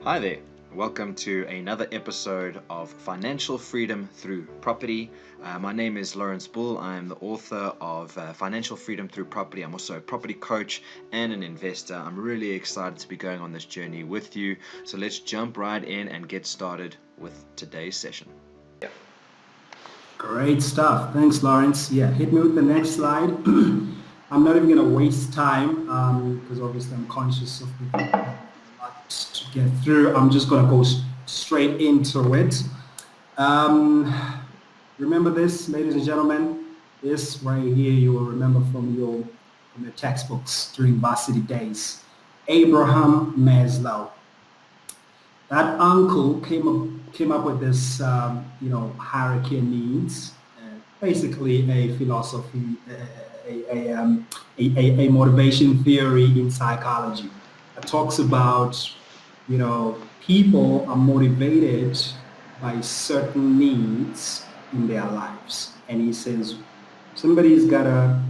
Hi there. Welcome to another episode of Financial Freedom Through Property. My name is Lawrence Bull. I'm the author of Financial Freedom Through Property. I'm also a property coach and an investor. I'm really excited to be going on this journey with you. So let's jump right in and get started with today's session. Great stuff. Thanks, Lawrence. Yeah, hit me with the next slide. I'm not even going to waste time because obviously I'm conscious of the lot to get through. I'm just going to go straight into it. Remember this, ladies and gentlemen. This right here you will remember from your textbooks during varsity days. Abraham Maslow. That uncle came up with this, hierarchy of needs, basically a philosophy, a motivation theory in psychology that talks about, people are motivated by certain needs in their lives. And he says somebody's got to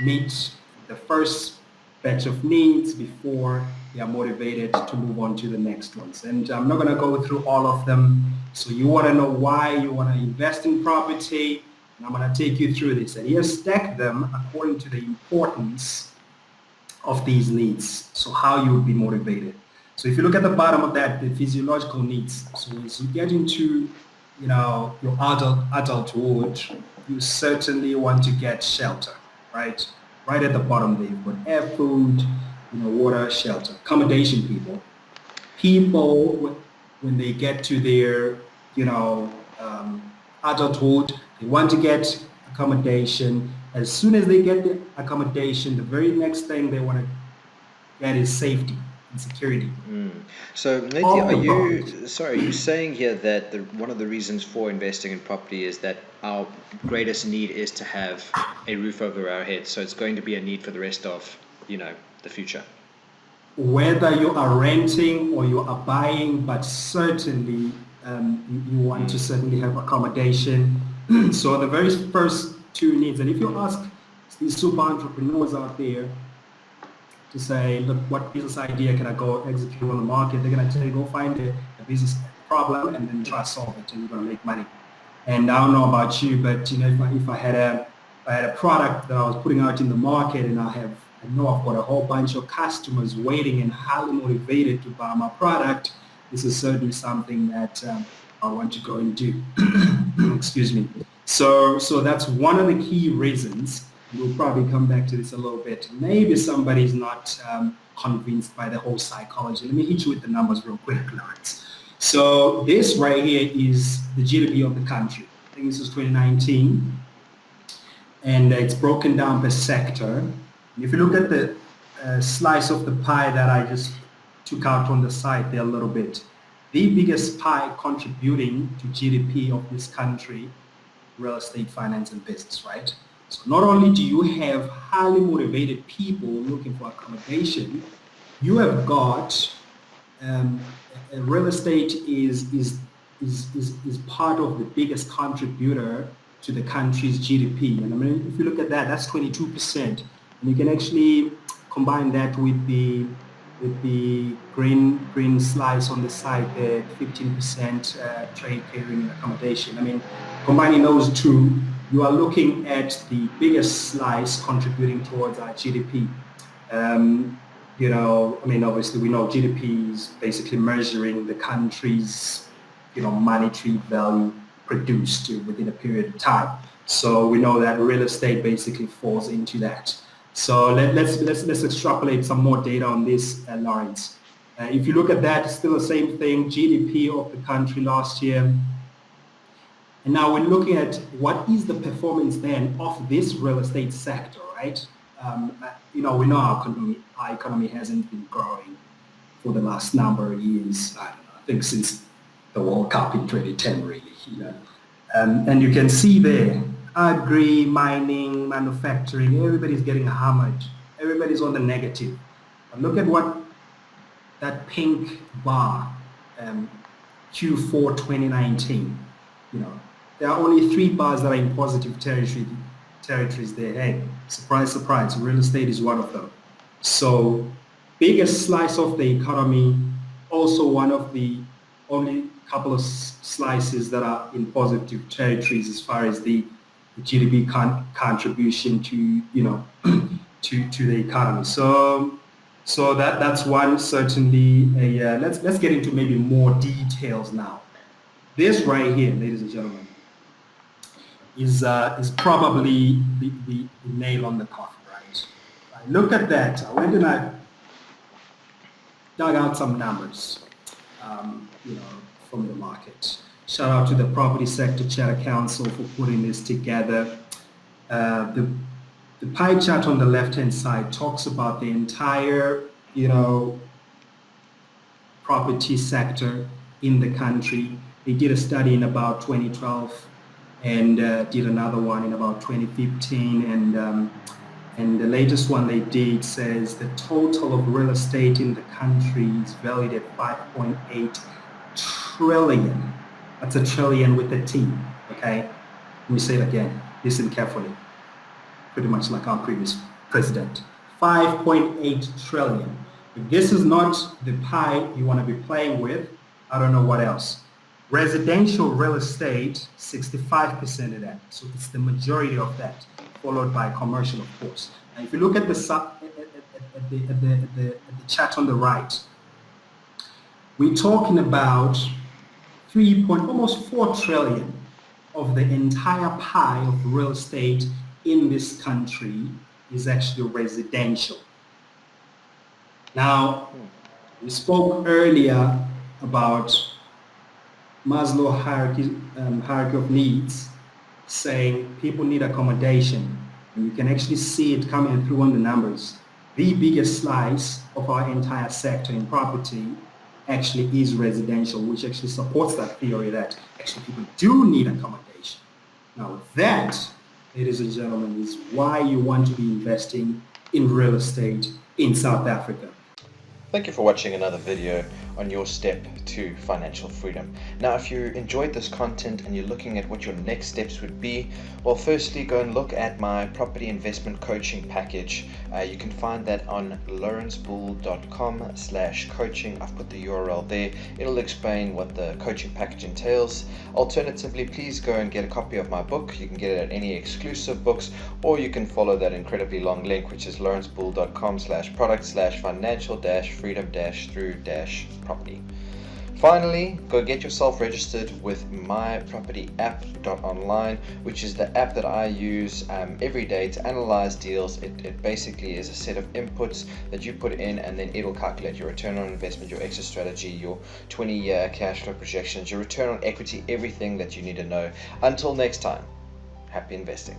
meet the first batch of needs before they are motivated to move on to the next ones. And I'm not going to go through all of them. So you want to know why you want to invest in property, and I'm going to take you through this. And here stack them according to the importance of these needs. So how you would be motivated. So if you look at the bottom of that, the physiological needs. So as you get into, your adulthood, you certainly want to get shelter, right? Right at the bottom there, you've got air, food, water, shelter, accommodation. People, when they get to their, adulthood, they want to get accommodation. As soon as they get the accommodation, the very next thing they want to get is safety and security. So, Neti, are you saying here that one of the reasons for investing in property is that our greatest need is to have a roof over our heads? So it's going to be a need for the rest of, the future. Whether you are renting or you are buying, but certainly you want to certainly have accommodation. So the very first two needs, and if you ask these super entrepreneurs out there to say, look, what business idea can I go execute on the market? They're going to tell you, go find a business problem and then try to solve it, and you're going to make money. And I don't know about you, but if I had a product that I was putting out in the market, and I know I've got a whole bunch of customers waiting and highly motivated to buy my product, this is certainly something that I want to go and do. Excuse me. So that's one of the key reasons. We'll probably come back to this a little bit. Maybe somebody's not convinced by the whole psychology. Let me hit you with the numbers real quick, Lawrence. So this right here is the GDP of the country. I think this is 2019. And it's broken down per sector. And if you look at the slice of the pie that I just took out on the side there a little bit, the biggest pie contributing to GDP of this country, real estate, finance, and business, right? So not only do you have highly motivated people looking for accommodation, you have got real estate is part of the biggest contributor to the country's GDP. And I mean, if you look at that, that's 22%. And you can actually combine that with the green slice on the side there, 15% trade, catering, and accommodation. I mean, combining those two, you are looking at the biggest slice contributing towards our GDP. Obviously we know GDP is basically measuring the country's, monetary value produced within a period of time. So we know that real estate basically falls into that. So let's extrapolate some more data on this, Lawrence. If you look at that, it's still the same thing, GDP of the country last year. And now we're looking at what is the performance then of this real estate sector, right? We know our economy hasn't been growing for the last number of years. I think since the World Cup in 2010, really. And you can see there, agri, mining, manufacturing, everybody's getting hammered. Everybody's on the negative. But look at what that pink bar, Q4 2019, there are only 3 bars that are in positive territories there. Hey, surprise, surprise, real estate is one of them. So biggest slice of the economy, also one of the only couple of slices that are in positive territories as far as the GDP contribution to, to the economy. So that's one, certainly a, let's get into maybe more details now. This right here, ladies and gentlemen, is probably the nail on the coffin, right? Look at that. I went and I dug out some numbers, from the market. Shout out to the Property Sector Charter Council for putting this together. The pie chart on the left-hand side talks about the entire, property sector in the country. They did a study in about 2012 and did another one in about 2015, and the latest one they did says the total of real estate in the country is valued at 5.8 trillion. That's a trillion with a T, okay? Let me say it again. Listen carefully. Pretty much like our previous president. 5.8 trillion. If this is not the pie you want to be playing with, I don't know what else. Residential real estate, 65% of that. So it's the majority of that, followed by commercial, of course. And if you look at the chart on the right, we're talking about almost 4 trillion of the entire pie of real estate in this country is actually residential. Now, we spoke earlier about Maslow hierarchy of needs, saying people need accommodation, and you can actually see it coming through on the numbers. The biggest slice of our entire sector in property actually is residential, which actually supports that theory that actually people do need accommodation. Now that, ladies and gentlemen, is why you want to be investing in real estate in South Africa. Thank you for watching another video on your step to financial freedom. Now, if you enjoyed this content and you're looking at what your next steps would be, well, firstly, go and look at my property investment coaching package. You can find that on lawrencebool.com/coaching. I've put the URL there. It'll explain what the coaching package entails. Alternatively, please go and get a copy of my book. You can get it at any exclusive books, or you can follow that incredibly long link, which is lawrencebool.com/product/financial-freedom-through-property. Finally, go get yourself registered with myapp.online, which is the app that I use every day to analyze deals. It basically is a set of inputs that you put in, and then it'll calculate your return on investment, your exit strategy, your 20-year cash flow projections, your return on equity, everything that you need to know. Until next time, happy investing.